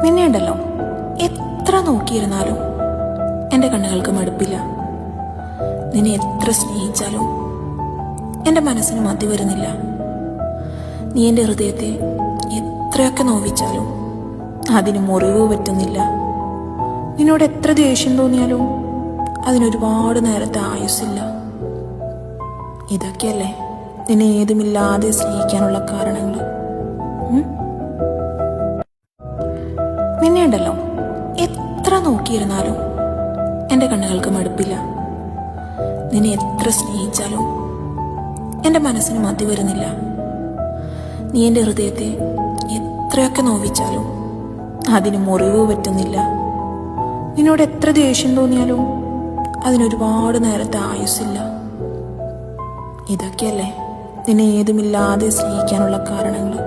നിന്നെ ഉണ്ടല്ലോ എത്ര നോക്കിയിരുന്നാലും എൻ്റെ കണ്ണുകൾക്ക് മടുപ്പില്ല. നിന്നെ എത്ര സ്നേഹിച്ചാലും എൻ്റെ മനസ്സിന് മതി വരുന്നില്ല. നീ എൻ്റെ ഹൃദയത്തെ എത്രയൊക്കെ നോവിച്ചാലും അതിന് മുറിവ് പറ്റുന്നില്ല. നിന്നോട് എത്ര ദേഷ്യം തോന്നിയാലും അതിനൊരുപാട് നേരത്തെ ആയുസ്സില്ല. ഇതൊക്കെയല്ലേ നിന്നെ ഏതുമില്ലാതെ സ്നേഹിക്കാനുള്ള കാരണങ്ങൾ. നിന്നെ ഉണ്ടല്ലോ എത്ര നോക്കിയിരുന്നാലും എൻ്റെ കണ്ണുകൾക്ക് മടുപ്പില്ല. നിന്നെ എത്ര സ്നേഹിച്ചാലും എൻ്റെ മനസ്സിന് മതി വരുന്നില്ല. നീ എൻ്റെ ഹൃദയത്തെ എത്രയൊക്കെ നോവിച്ചാലും അതിന് മുറിവ് പറ്റുന്നില്ല. നിന്നോട് എത്ര ദേഷ്യം തോന്നിയാലും അതിനൊരുപാട് നേരത്തെ ആയുസ്സില്ല. ഇതൊക്കെയല്ലേ നിന്നെ ഏതുമില്ലാതെ സ്നേഹിക്കാനുള്ള കാരണങ്ങൾ.